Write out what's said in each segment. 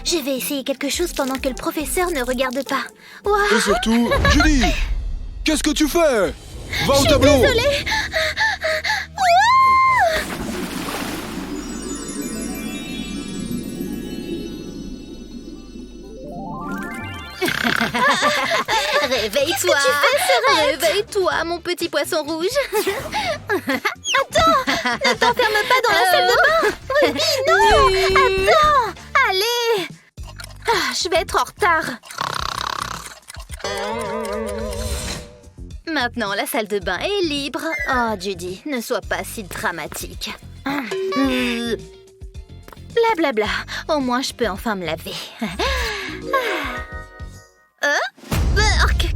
Je vais essayer quelque chose pendant que le professeur ne regarde pas. Waouh! Et surtout, Judy, qu'est-ce que tu fais? Va au tableau! Désolée! Réveille-toi! Réveille-toi, mon petit poisson rouge! Attends! Ne t'enferme pas dans la salle de bain! Ruby, non! Attends! Allez! Je vais être en retard. Maintenant, la salle de bain est libre. Oh, Judy, ne sois pas si dramatique. Blablabla. Au moins, je peux enfin me laver.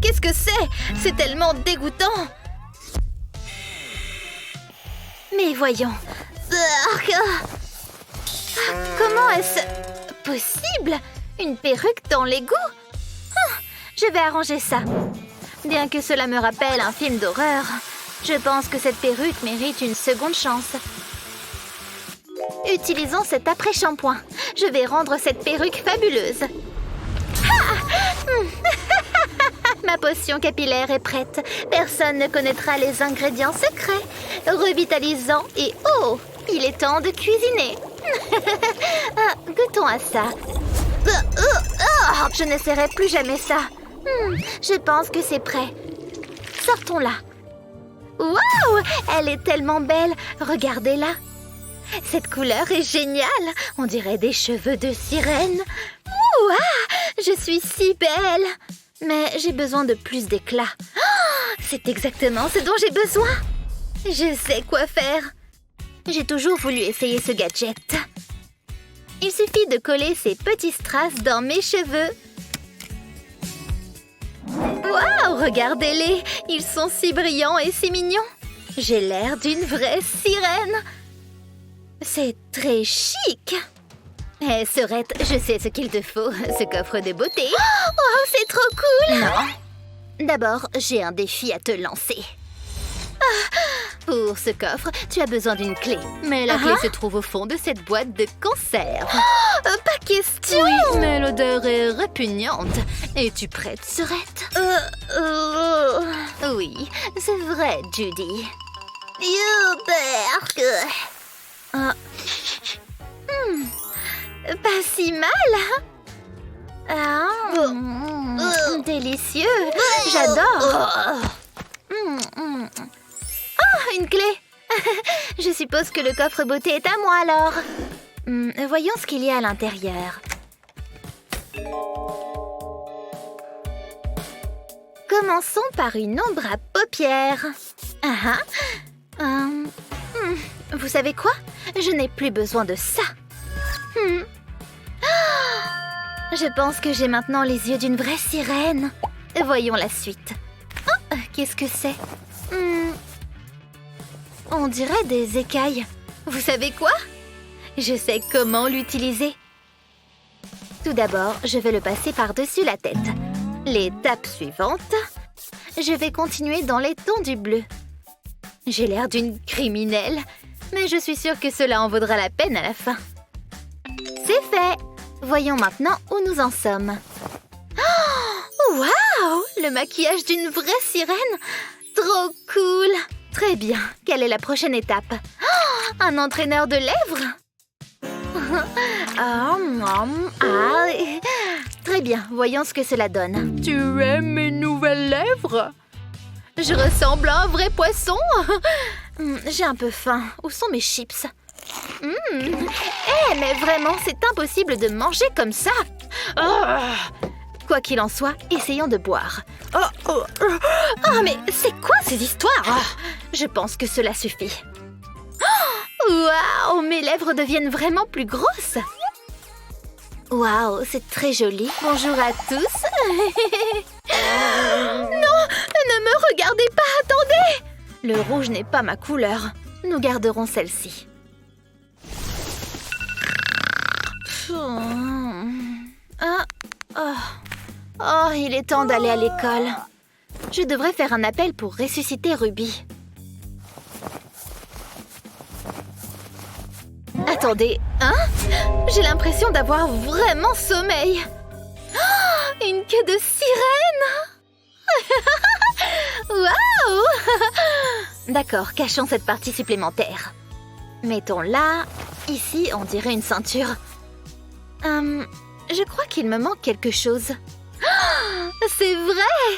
Qu'est-ce que c'est? C'est tellement dégoûtant. Mais voyons. Comment est-ce possible? Une perruque dans l'égout? Je vais arranger ça. Bien que cela me rappelle un film d'horreur, je pense que cette perruque mérite une seconde chance. Utilisons cet après-shampoing. Je vais rendre cette perruque fabuleuse. Ma potion capillaire est prête. Personne ne connaîtra les ingrédients secrets. Revitalisant et oh, il est temps de cuisiner. Goûtons à ça. Je n'essaierai plus jamais ça. Je pense que c'est prêt. Sortons-la. Waouh! Elle est tellement belle. Regardez-la. Cette couleur est géniale. On dirait des cheveux de sirène. Ouah! Je suis si belle. Mais j'ai besoin de plus d'éclat. C'est exactement ce dont j'ai besoin. Je sais quoi faire. J'ai toujours voulu essayer ce gadget. Il suffit de coller ces petits strass dans mes cheveux. Waouh, regardez-les. Ils sont si brillants et si mignons. J'ai l'air d'une vraie sirène. C'est très chic. Hé, Sorette, je sais ce qu'il te faut. Ce coffre de beauté. Oh, c'est trop cool. Non. D'abord, j'ai un défi à te lancer. Pour ce coffre, tu as besoin d'une clé. Mais la clé se trouve au fond de cette boîte de conserve. Pas question. Oui, mais l'odeur est répugnante. Es-tu prête, Sorette? Oui, c'est vrai, Judy. Pas si mal. Délicieux. J'adore. Oh, une clé. Je suppose que le coffre beauté est à moi alors. Voyons ce qu'il y a à l'intérieur. Commençons par une ombre à paupières. Vous savez quoi? Je n'ai plus besoin de ça. Je pense que j'ai maintenant les yeux d'une vraie sirène. Voyons la suite. Oh, qu'est-ce que c'est? On dirait des écailles. Vous savez quoi? Je sais comment l'utiliser. Tout d'abord, je vais le passer par-dessus la tête. L'étape suivante, je vais continuer dans les tons du bleu. J'ai l'air d'une criminelle, mais je suis sûre que cela en vaudra la peine à la fin. C'est fait! Voyons maintenant où nous en sommes. Oh, waouh! Le maquillage d'une vraie sirène! Trop cool! Très bien. Quelle est la prochaine étape? Oh, un entraîneur de lèvres? Très bien. Voyons ce que cela donne. Tu aimes mes nouvelles lèvres? Je ressemble à un vrai poisson. J'ai un peu faim. Où sont mes chips? Mais vraiment, c'est impossible de manger comme ça. Quoi qu'il en soit, essayons de boire. Mais c'est quoi ces histoires? Je pense que cela suffit. Waouh, mes lèvres deviennent vraiment plus grosses. Waouh, c'est très joli. Bonjour à tous. Non, ne me regardez pas, attendez. Le rouge n'est pas ma couleur. Nous garderons celle-ci. Oh, il est temps d'aller à l'école. Je devrais faire un appel pour ressusciter Ruby. Attendez. Attendez, hein? J'ai l'impression d'avoir vraiment sommeil. Oh, une queue de sirène! Waouh! D'accord, cachons cette partie supplémentaire. Mettons-la. Ici, on dirait une ceinture. Je crois qu'il me manque quelque chose. Oh, c'est vrai!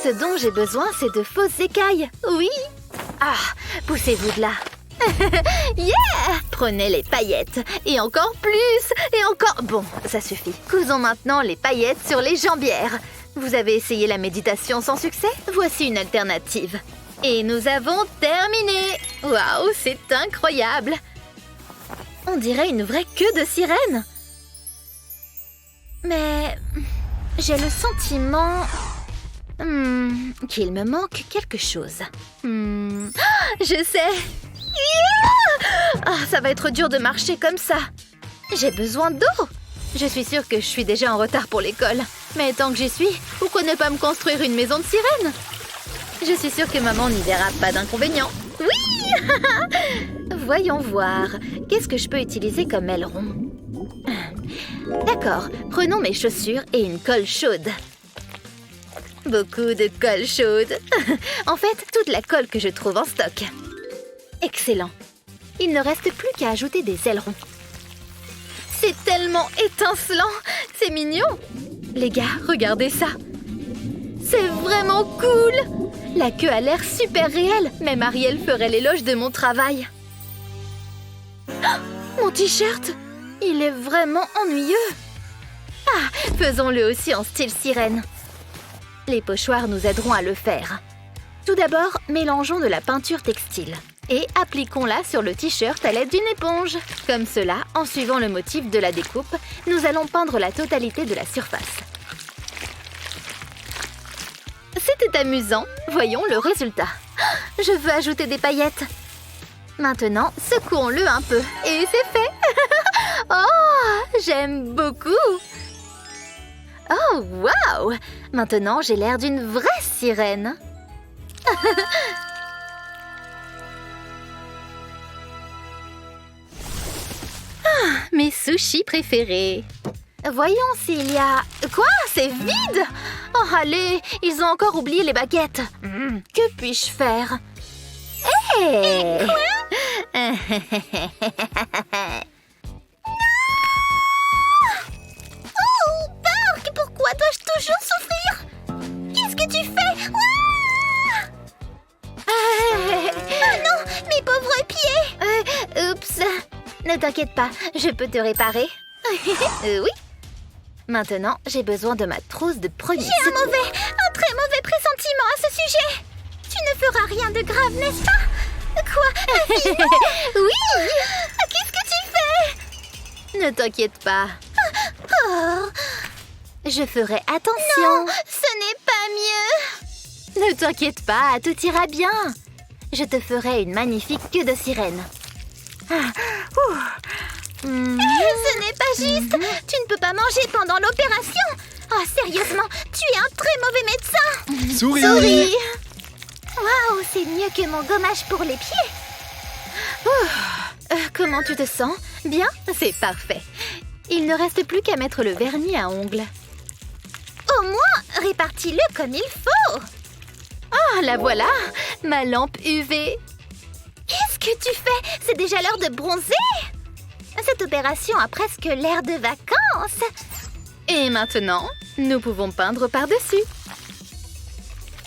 Ce dont j'ai besoin, c'est de fausses écailles. Oui! Ah, poussez-vous de là. Yeah! Prenez les paillettes. Et encore plus! Et encore... Bon, ça suffit. Cousons maintenant les paillettes sur les jambières. Vous avez essayé la méditation sans succès? Voici une alternative. Et nous avons terminé! Waouh, c'est incroyable! On dirait une vraie queue de sirène. Mais... j'ai le sentiment... qu'il me manque quelque chose. Je sais! Ça va être dur de marcher comme ça. J'ai besoin d'eau. Je suis sûre que je suis déjà en retard pour l'école. Mais tant que j'y suis, pourquoi ne pas me construire une maison de sirène? Je suis sûre que maman n'y verra pas d'inconvénient. Oui! Voyons voir. Qu'est-ce que je peux utiliser comme aileron? D'accord, prenons mes chaussures et une colle chaude. Beaucoup de colle chaude. En fait, toute la colle que je trouve en stock. Excellent. Il ne reste plus qu'à ajouter des ailerons. C'est tellement étincelant. C'est mignon. Les gars, regardez ça. C'est vraiment cool. La queue a l'air super réelle. Même Ariel ferait l'éloge de mon travail. Oh, mon t-shirt. Il est vraiment ennuyeux. Ah, faisons-le aussi en style sirène. Les pochoirs nous aideront à le faire. Tout d'abord, mélangeons de la peinture textile et appliquons-la sur le t-shirt à l'aide d'une éponge. Comme cela, en suivant le motif de la découpe, nous allons peindre la totalité de la surface. C'était amusant. Voyons le résultat. Je veux ajouter des paillettes. Maintenant, secouons-le un peu. Et c'est fait. Oh, j'aime beaucoup. Oh, waouh! Maintenant, j'ai l'air d'une vraie sirène. Mes sushis préférés. Voyons s'il y a... Quoi? C'est vide? Oh, allez, ils ont encore oublié les baguettes. Que puis-je faire? Hé! Oh, Bark, pourquoi dois-je toujours souffrir? Qu'est-ce que tu fais? Oh non, mes pauvres pieds! Oups! Ne t'inquiète pas, je peux te réparer. Oui. Maintenant, j'ai besoin de ma trousse de premier secours. J'ai un très mauvais pressentiment à ce sujet. Tu ne feras rien de grave, n'est-ce pas? Quoi? Oui. Qu'est-ce que tu fais? Ne t'inquiète pas. Oh. Je ferai attention. Non, ce n'est pas mieux. Ne t'inquiète pas, tout ira bien. Je te ferai une magnifique queue de sirène. Ce n'est pas juste. Tu ne peux pas manger pendant l'opération. Oh, sérieusement, tu es un très mauvais médecin. Souris! Souris. Waouh, c'est mieux que mon gommage pour les pieds. Comment tu te sens? Bien? C'est parfait. Il ne reste plus qu'à mettre le vernis à ongles. Au moins, répartis-le comme il faut. Ah, la voilà, ma lampe UV. Qu'est-ce que tu fais? C'est déjà l'heure de bronzer. Cette opération a presque l'air de vacances. Et maintenant, nous pouvons peindre par-dessus.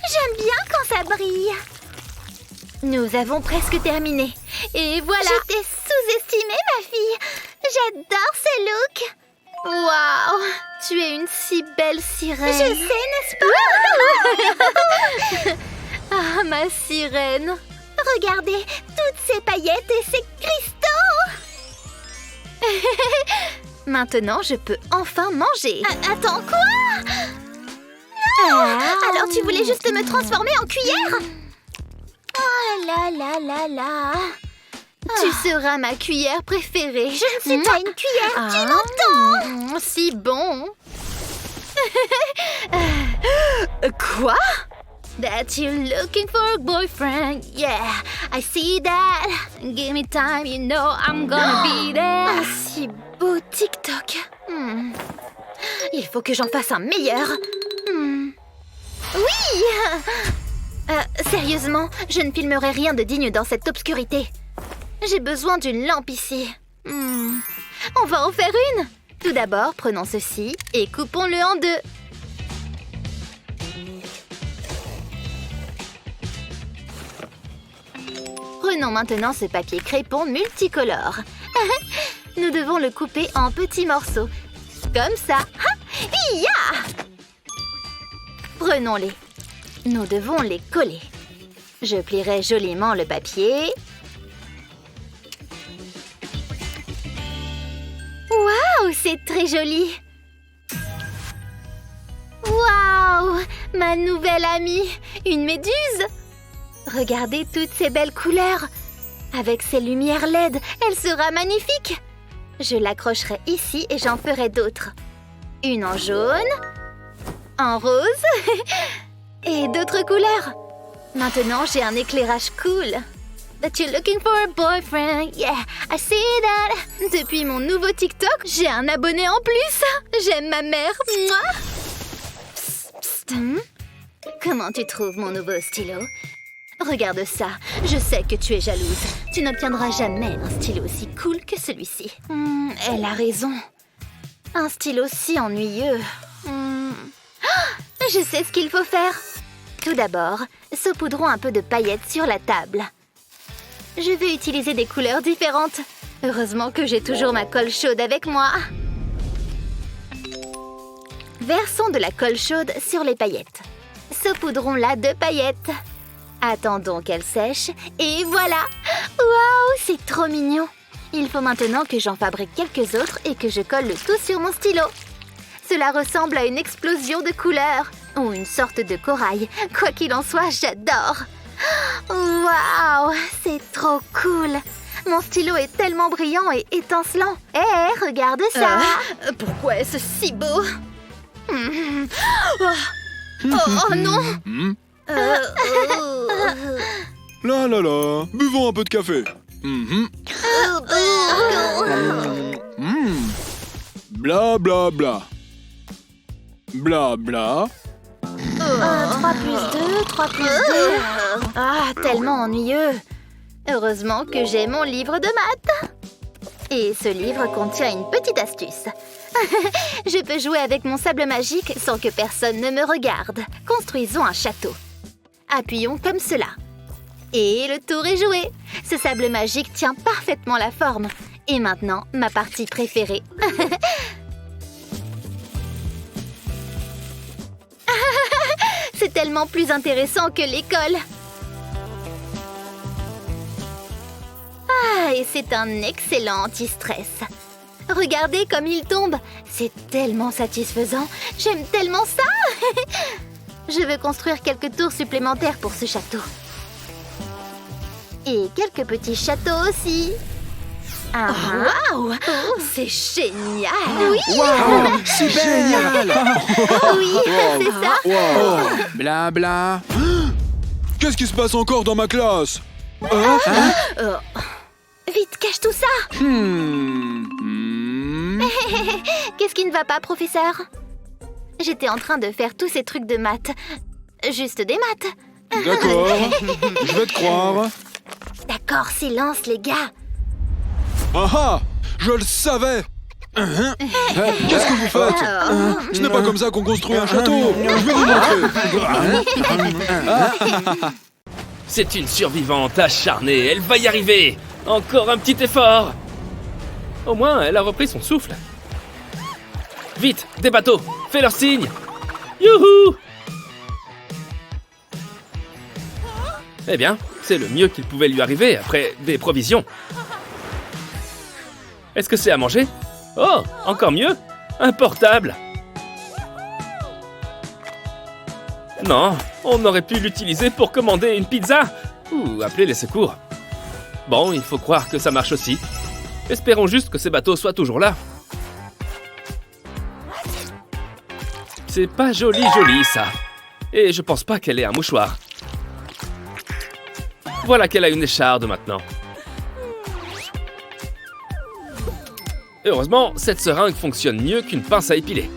J'aime bien quand ça brille. Nous avons presque terminé. Et voilà. Je t'ai sous-estimée, ma fille. J'adore ce look. Waouh, tu es une si belle sirène. Je sais, n'est-ce pas? Ah, ma sirène. Regardez, toutes ces paillettes et ces cristaux. Maintenant, je peux enfin manger. Attends, quoi? Alors tu voulais juste me transformer en cuillère? Oh là là là là. Tu seras ma cuillère préférée. Je ne suis pas une cuillère, tu l'entends? Si bon. Quoi? That you're looking for a boyfriend. Yeah, I see that. Give me time, you know I'm gonna be there. Un si beau TikTok. Il faut que j'en fasse un meilleur. Oui. Sérieusement, je ne filmerai rien de digne dans cette obscurité. J'ai besoin d'une lampe ici. On va en faire une. Tout d'abord, prenons ceci et coupons-le en deux. Prenons maintenant ce papier crépon multicolore. Nous devons le couper en petits morceaux. Comme ça. Ya! Prenons-les. Nous devons les coller. Je plierai joliment le papier. Waouh, c'est très joli. Waouh, ma nouvelle amie, une méduse. Regardez toutes ces belles couleurs. Avec ces lumières LED, elle sera magnifique. Je l'accrocherai ici et j'en ferai d'autres. Une en jaune, en rose et d'autres couleurs. Maintenant, j'ai un éclairage cool. That you're looking for a boyfriend. Yeah, I see that. Depuis mon nouveau TikTok, j'ai un abonné en plus. J'aime ma mère. Mouah. Psst, psst. Comment tu trouves mon nouveau stylo? Regarde ça. Je sais que tu es jalouse. Tu n'obtiendras jamais un stylo aussi cool que celui-ci. Elle a raison. Un stylo si ennuyeux. Je sais ce qu'il faut faire. Tout d'abord, saupoudrons un peu de paillettes sur la table. Je vais utiliser des couleurs différentes. Heureusement que j'ai toujours ma colle chaude avec moi. Versons de la colle chaude sur les paillettes. Saupoudrons-la de paillettes. Attendons qu'elle sèche et voilà! Waouh, c'est trop mignon! Il faut maintenant que j'en fabrique quelques autres et que je colle le tout sur mon stylo. Cela ressemble à une explosion de couleurs ou une sorte de corail. Quoi qu'il en soit, j'adore! Waouh, c'est trop cool! Mon stylo est tellement brillant et étincelant. Hé, regarde ça! Pourquoi est-ce si beau? Oh non! Là là là, buvons un peu de café. Bla bla bla. Bla bla. 3 plus 2, 3 plus 2. Ah, tellement ennuyeux. Heureusement que j'ai mon livre de maths. Et ce livre contient une petite astuce. Je peux jouer avec mon sable magique sans que personne ne me regarde. Construisons un château. Appuyons comme cela. Et le tour est joué. Ce sable magique tient parfaitement la forme. Et maintenant, ma partie préférée. C'est tellement plus intéressant que l'école. Ah, et c'est un excellent anti-stress. Regardez comme il tombe. C'est tellement satisfaisant. J'aime tellement ça. Je veux construire quelques tours supplémentaires pour ce château. Et quelques petits châteaux aussi. Waouh! C'est génial! Oui! Wow, c'est génial! Oui, c'est ça! Wow. Bla bla. Qu'est-ce qui se passe encore dans ma classe? Vite, cache tout ça! Qu'est-ce qui ne va pas, professeur? J'étais en train de faire tous ces trucs de maths. Juste des maths. D'accord, je vais te croire. D'accord, silence, les gars. Ah ah! Je le savais! Qu'est-ce que vous faites? Ce n'est pas comme ça qu'on construit un château! Je vais vous montrer! C'est une survivante acharnée, elle va y arriver! Encore un petit effort! Au moins, elle a repris son souffle. Vite, des bateaux! Fais leur signe! Youhou! Eh bien, c'est le mieux qu'il pouvait lui arriver après des provisions. Est-ce que c'est à manger? Oh, encore mieux! Un portable! Non, on aurait pu l'utiliser pour commander une pizza ou appeler les secours. Bon, il faut croire que ça marche aussi. Espérons juste que ces bateaux soient toujours là. C'est pas joli, ça. Et je pense pas qu'elle ait un mouchoir. Voilà qu'elle a une écharde maintenant. Heureusement, cette seringue fonctionne mieux qu'une pince à épiler.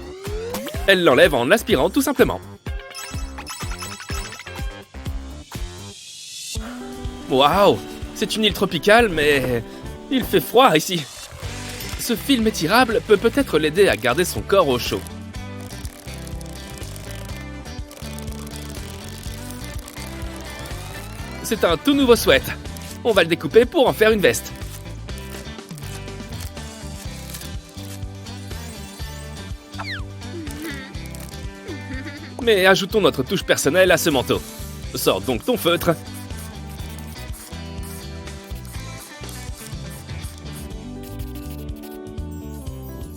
Elle l'enlève en aspirant tout simplement. Waouh! C'est une île tropicale, mais il fait froid ici. Ce film étirable peut peut-être l'aider à garder son corps au chaud. C'est un tout nouveau sweat. On va le découper pour en faire une veste. Mais ajoutons notre touche personnelle à ce manteau. Sors donc ton feutre.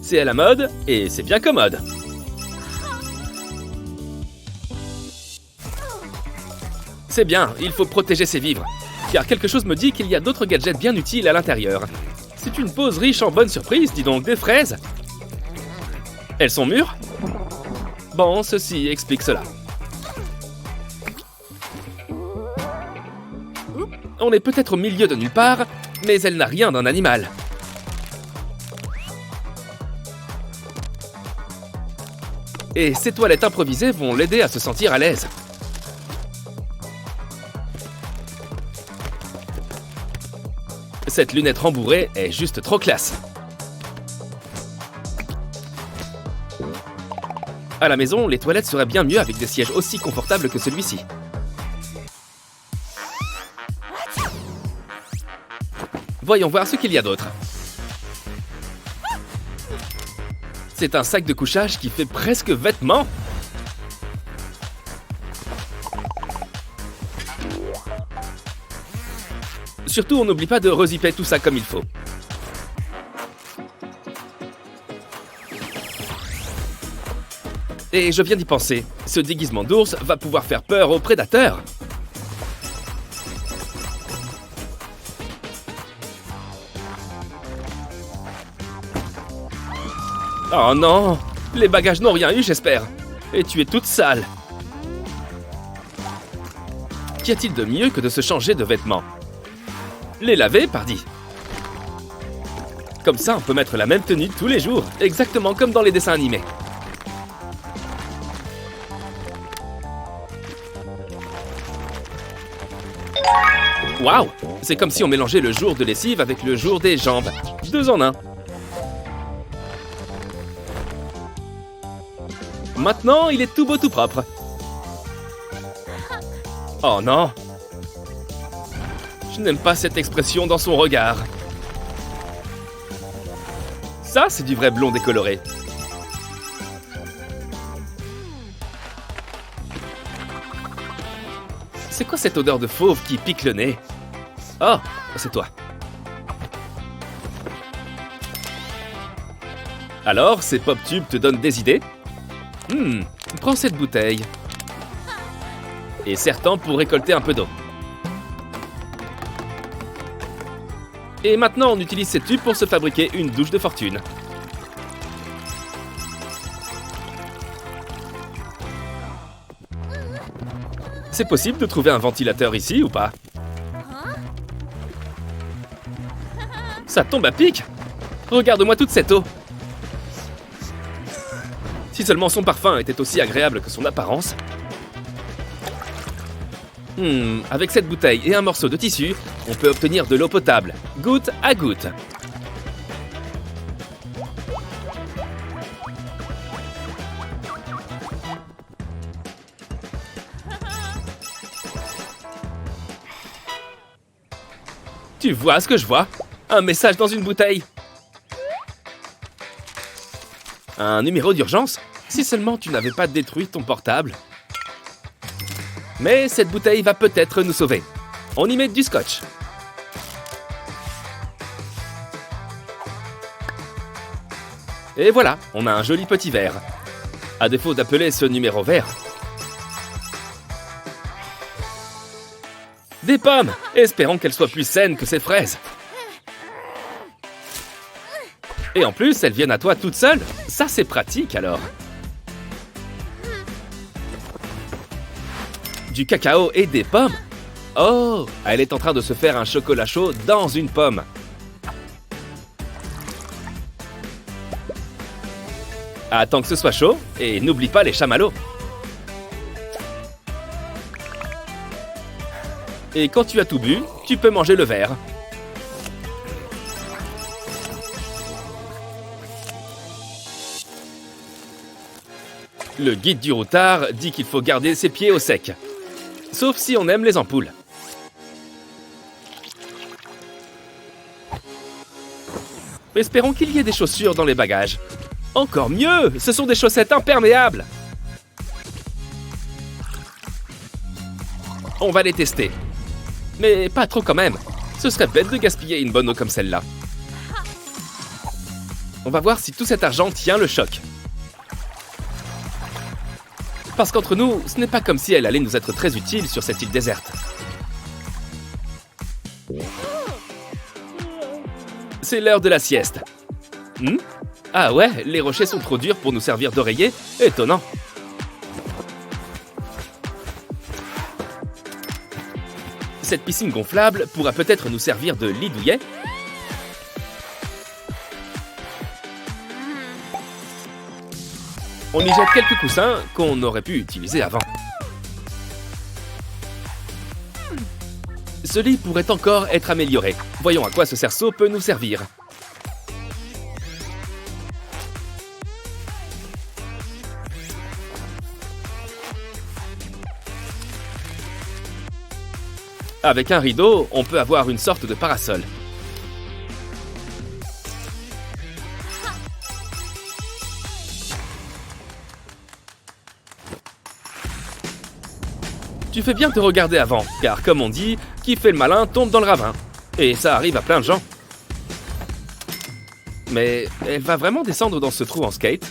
C'est à la mode et c'est bien commode. C'est bien, il faut protéger ses vivres. Car quelque chose me dit qu'il y a d'autres gadgets bien utiles à l'intérieur. C'est une pause riche en bonnes surprises, dis donc, des fraises. Elles sont mûres? Bon, ceci explique cela. On est peut-être au milieu de nulle part, mais elle n'a rien d'un animal. Et ces toilettes improvisées vont l'aider à se sentir à l'aise. Cette lunette rembourrée est juste trop classe. À la maison, les toilettes seraient bien mieux avec des sièges aussi confortables que celui-ci. Voyons voir ce qu'il y a d'autre. C'est un sac de couchage qui fait presque vêtement. Surtout, on n'oublie pas de rezipper tout ça comme il faut. Et je viens d'y penser, ce déguisement d'ours va pouvoir faire peur aux prédateurs. Oh non! Les bagages n'ont rien eu, j'espère. Et tu es toute sale. Qu'y a-t-il de mieux que de se changer de vêtements? Les laver, pardi. Comme ça, on peut mettre la même tenue tous les jours, exactement comme dans les dessins animés. Waouh! C'est comme si on mélangeait le jour de lessive avec le jour des jambes. 2 en 1. Maintenant, il est tout beau tout propre. Oh non! Je n'aime pas cette expression dans son regard. Ça, c'est du vrai blond décoloré. C'est quoi cette odeur de fauve qui pique le nez? Oh, c'est toi. Alors, ces pop-tubes te donnent des idées? Prends cette bouteille. Et serre-t'en pour récolter un peu d'eau. Et maintenant, on utilise ces tubes pour se fabriquer une douche de fortune. C'est possible de trouver un ventilateur ici ou pas? Ça tombe à pic! Regarde-moi toute cette eau! Si seulement son parfum était aussi agréable que son apparence. Avec cette bouteille et un morceau de tissu, on peut obtenir de l'eau potable, goutte à goutte. Tu vois ce que je vois? Un message dans une bouteille. Un numéro d'urgence? Si seulement tu n'avais pas détruit ton portable. Mais cette bouteille va peut-être nous sauver. On y met du scotch. Et voilà, on a un joli petit verre. À défaut d'appeler ce numéro vert. Des pommes! Espérons qu'elles soient plus saines que ces fraises. Et en plus, elles viennent à toi toutes seules. Ça, c'est pratique alors. Du cacao et des pommes? Oh, elle est en train de se faire un chocolat chaud dans une pomme. Attends que ce soit chaud et n'oublie pas les chamallows. Et quand tu as tout bu, tu peux manger le verre. Le guide du routard dit qu'il faut garder ses pieds au sec. Sauf si on aime les ampoules. Espérons qu'il y ait des chaussures dans les bagages. Encore mieux, ce sont des chaussettes imperméables. On va les tester. Mais pas trop quand même. Ce serait bête de gaspiller une bonne eau comme celle-là. On va voir si tout cet argent tient le choc. Parce qu'entre nous, ce n'est pas comme si elle allait nous être très utile sur cette île déserte. C'est l'heure de la sieste. Ah ouais, les rochers sont trop durs pour nous servir d'oreiller. Étonnant. Cette piscine gonflable pourra peut-être nous servir de lit douillet. On y jette quelques coussins qu'on aurait pu utiliser avant. Ce lit pourrait encore être amélioré. Voyons à quoi ce cerceau peut nous servir. Avec un rideau, on peut avoir une sorte de parasol. Tu fais bien de te regarder avant, car comme on dit, qui fait le malin tombe dans le ravin. Et ça arrive à plein de gens. Mais elle va vraiment descendre dans ce trou en skate?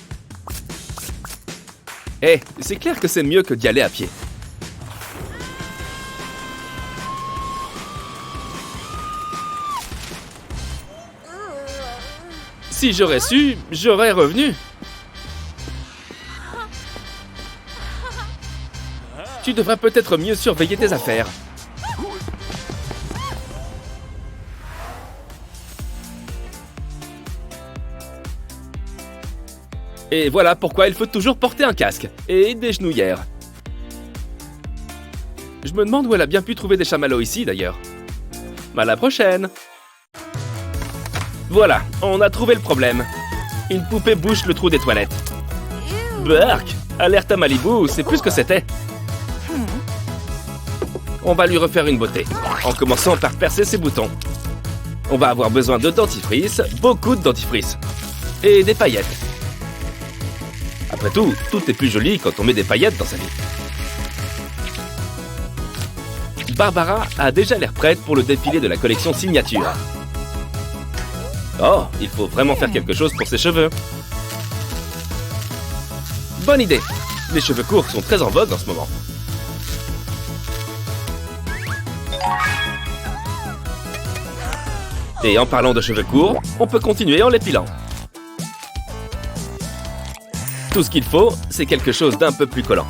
Eh, c'est clair que c'est mieux que d'y aller à pied. Si j'aurais su, j'aurais revenu. Tu devrais peut-être mieux surveiller tes affaires. Et voilà pourquoi il faut toujours porter un casque et des genouillères. Je me demande où elle a bien pu trouver des chamallows ici d'ailleurs. À la prochaine. Voilà, on a trouvé le problème. Une poupée bouche le trou des toilettes. Burk, alerte à Malibu, c'est plus ce que c'était. On va lui refaire une beauté, en commençant par percer ses boutons. On va avoir besoin de dentifrice, beaucoup de dentifrice. Et des paillettes. Après tout, tout est plus joli quand on met des paillettes dans sa vie. Barbara a déjà l'air prête pour le défilé de la collection signature. Oh, il faut vraiment faire quelque chose pour ses cheveux. Bonne idée. Les cheveux courts sont très en vogue en ce moment. Et en parlant de cheveux courts, on peut continuer en l'épilant. Tout ce qu'il faut, c'est quelque chose d'un peu plus collant.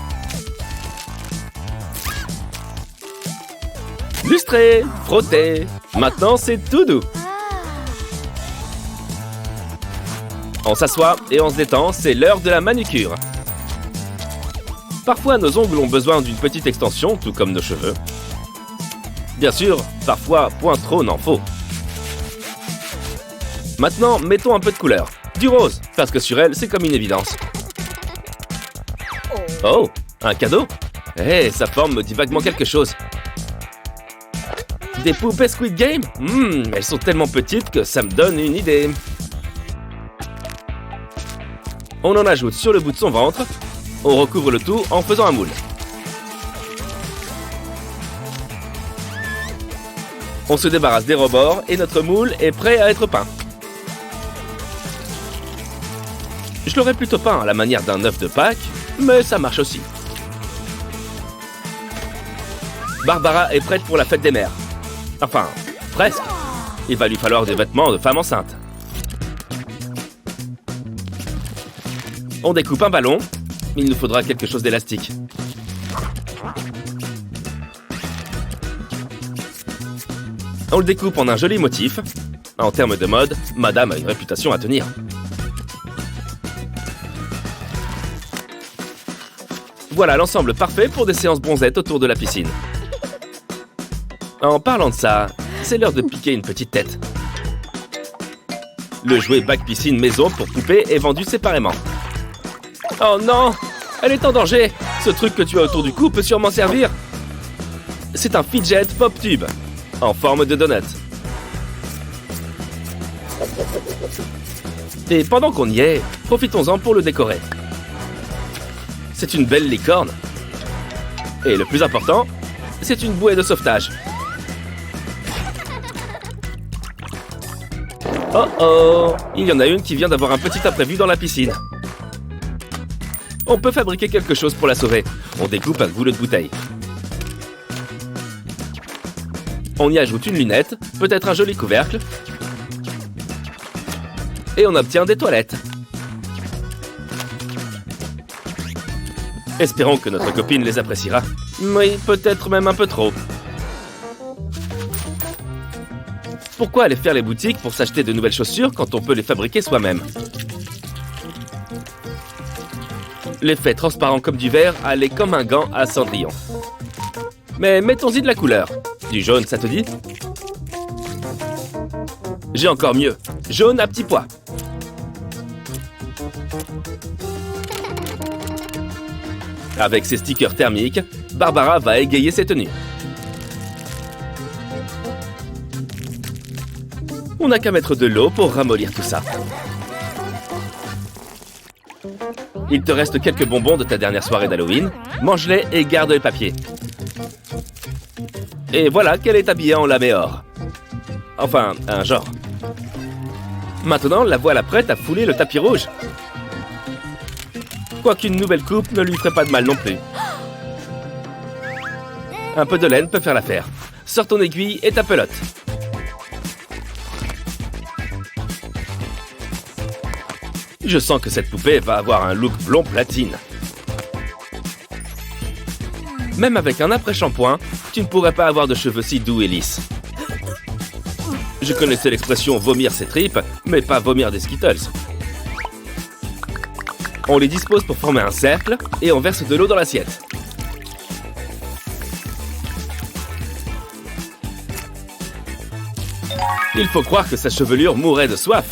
Lustrer, frotter. Maintenant, c'est tout doux. On s'assoit et on se détend, c'est l'heure de la manucure. Parfois, nos ongles ont besoin d'une petite extension, tout comme nos cheveux. Bien sûr, parfois, point trop n'en faut. Maintenant, mettons un peu de couleur. Du rose, parce que sur elle, c'est comme une évidence. Oh, un cadeau? Eh, sa forme me dit vaguement quelque chose. Des poupées Squid Game? Elles sont tellement petites que ça me donne une idée. On en ajoute sur le bout de son ventre. On recouvre le tout en faisant un moule. On se débarrasse des rebords et notre moule est prêt à être peint. Je l'aurais plutôt peint à la manière d'un œuf de Pâques, mais ça marche aussi. Barbara est prête pour la fête des mères. Enfin, presque. Il va lui falloir des vêtements de femme enceinte. On découpe un ballon. Il nous faudra quelque chose d'élastique. On le découpe en un joli motif. En termes de mode, madame a une réputation à tenir. Voilà l'ensemble parfait pour des séances bronzettes autour de la piscine. En parlant de ça, c'est l'heure de piquer une petite tête. Le jouet bac piscine maison pour poupée est vendu séparément. Oh non! Elle est en danger! Ce truc que tu as autour du cou peut sûrement servir. C'est un fidget pop tube, en forme de donut. Et pendant qu'on y est, profitons-en pour le décorer. C'est une belle licorne. Et le plus important, c'est une bouée de sauvetage. Oh oh! Il y en a une qui vient d'avoir un petit imprévu dans la piscine. On peut fabriquer quelque chose pour la sauver. On découpe un goulot de bouteille. On y ajoute une lunette, peut-être un joli couvercle. Et on obtient des toilettes. Espérons que notre copine les appréciera. Oui, peut-être même un peu trop. Pourquoi aller faire les boutiques pour s'acheter de nouvelles chaussures quand on peut les fabriquer soi-même? L'effet transparent comme du verre allait comme un gant à Cendrillon. Mais mettons-y de la couleur. Du jaune, ça te dit? J'ai encore mieux. Jaune à petits pois. Avec ses stickers thermiques, Barbara va égayer ses tenues. On n'a qu'à mettre de l'eau pour ramollir tout ça. Il te reste quelques bonbons de ta dernière soirée d'Halloween. Mange-les et garde les papiers. Et voilà qu'elle est habillée en laméor. Enfin, un genre. Maintenant, la voilà prête à fouler le tapis rouge. Quoiqu'une nouvelle coupe ne lui ferait pas de mal non plus. Un peu de laine peut faire l'affaire. Sors ton aiguille et ta pelote. Je sens que cette poupée va avoir un look blond platine. Même avec un après-shampoing, tu ne pourrais pas avoir de cheveux si doux et lisses. Je connaissais l'expression vomir ses tripes, mais pas vomir des Skittles. On les dispose pour former un cercle et on verse de l'eau dans l'assiette. Il faut croire que sa chevelure mourrait de soif.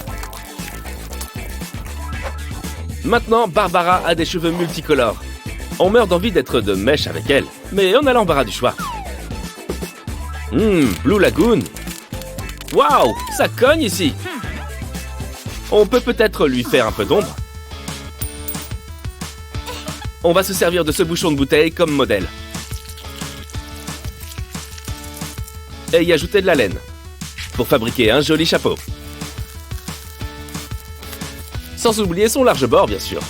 Maintenant, Barbara a des cheveux multicolores. On meurt d'envie d'être de mèche avec elle, mais on a l'embarras du choix. Blue Lagoon. Waouh, ça cogne ici. On peut peut-être lui faire un peu d'ombre. On va se servir de ce bouchon de bouteille comme modèle. Et y ajouter de la laine, pour fabriquer un joli chapeau. Sans oublier son large bord, bien sûr.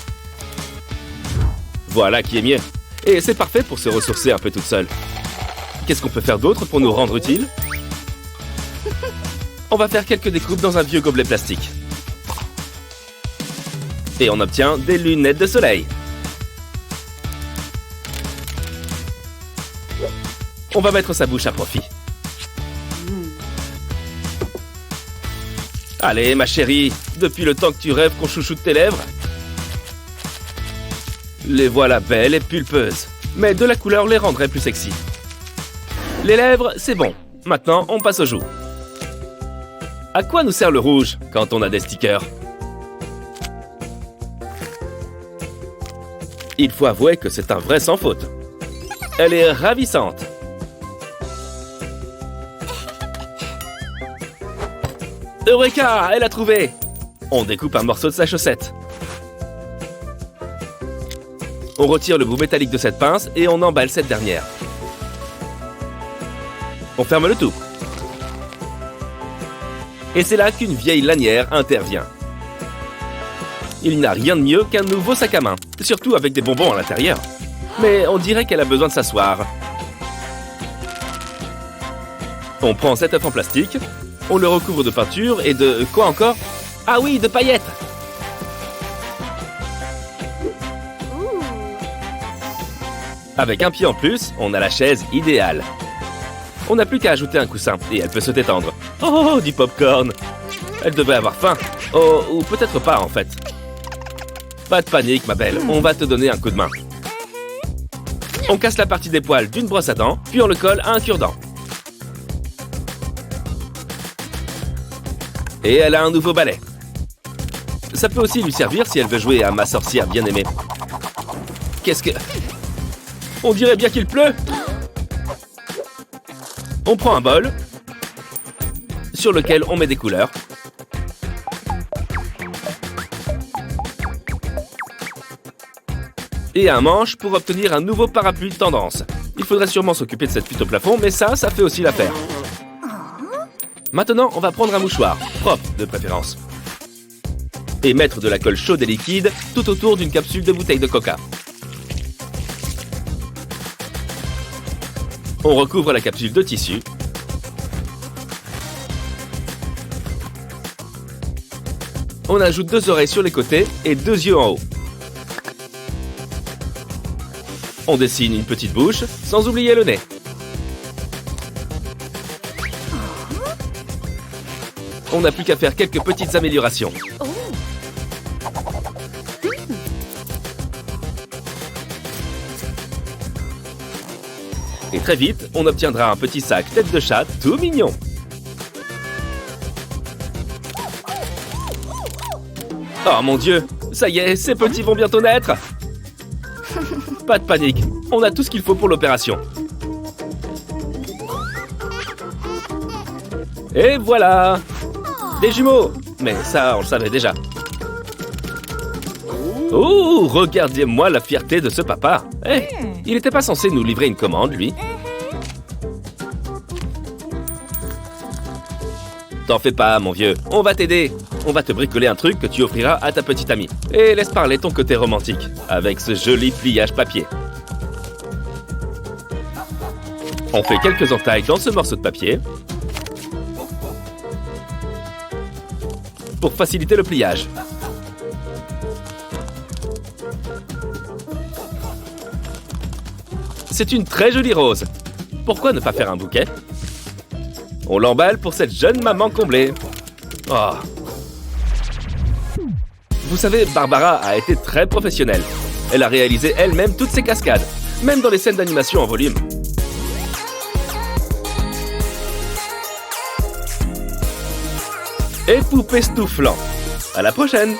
Voilà qui est mieux. Et c'est parfait pour se ressourcer un peu toute seule. Qu'est-ce qu'on peut faire d'autre pour nous rendre utiles? On va faire quelques découpes dans un vieux gobelet plastique. Et on obtient des lunettes de soleil. On va mettre sa bouche à profit. Allez, ma chérie, depuis le temps que tu rêves qu'on chouchoute tes lèvres. Les voilà belles et pulpeuses, mais de la couleur les rendrait plus sexy. Les lèvres, c'est bon. Maintenant, on passe aux joues. À quoi nous sert le rouge quand on a des stickers? Il faut avouer que c'est un vrai sans faute. Elle est ravissante. Eureka! Elle a trouvé! On découpe un morceau de sa chaussette. On retire le bout métallique de cette pince et on emballe cette dernière. On ferme le tout. Et c'est là qu'une vieille lanière intervient. Il n'y a rien de mieux qu'un nouveau sac à main, surtout avec des bonbons à l'intérieur. Mais on dirait qu'elle a besoin de s'asseoir. On prend cet œuf en plastique, on le recouvre de peinture et de... quoi encore? Ah oui, de paillettes! Avec un pied en plus, on a la chaise idéale. On n'a plus qu'à ajouter un coussin et elle peut se détendre. Oh, du popcorn! Elle devrait avoir faim. Oh, ou peut-être pas en fait. Pas de panique, ma belle, on va te donner un coup de main. On casse la partie des poils d'une brosse à dents, puis on le colle à un cure-dent. Et elle a un nouveau balai. Ça peut aussi lui servir si elle veut jouer à ma sorcière bien-aimée. Qu'est-ce que... On dirait bien qu'il pleut. On prend un bol, sur lequel on met des couleurs. Et un manche pour obtenir un nouveau parapluie de tendance. Il faudrait sûrement s'occuper de cette fuite au plafond, mais ça fait aussi l'affaire. Maintenant, on va prendre un mouchoir, propre de préférence. Et mettre de la colle chaude et liquide tout autour d'une capsule de bouteille de coca. On recouvre la capsule de tissu. On ajoute 2 oreilles sur les côtés et 2 yeux en haut. On dessine une petite bouche, sans oublier le nez. On n'a plus qu'à faire quelques petites améliorations. Et très vite, on obtiendra un petit sac tête de chat tout mignon. Oh mon Dieu, ça y est, ces petits vont bientôt naître. Pas de panique, on a tout ce qu'il faut pour l'opération. Et voilà! Des jumeaux! Mais ça, on le savait déjà. Oh, regardez-moi la fierté de ce papa. Il n'était pas censé nous livrer une commande, lui. T'en fais pas, mon vieux, on va t'aider. On va te bricoler un truc que tu offriras à ta petite amie. Et laisse parler ton côté romantique, avec ce joli pliage papier. On fait quelques entailles dans ce morceau de papier pour faciliter le pliage. C'est une très jolie rose. Pourquoi ne pas faire un bouquet? On l'emballe pour cette jeune maman comblée. Oh. Vous savez, Barbara a été très professionnelle. Elle a réalisé elle-même toutes ses cascades, même dans les scènes d'animation en volume. Et poupée Stouflant. À la prochaine!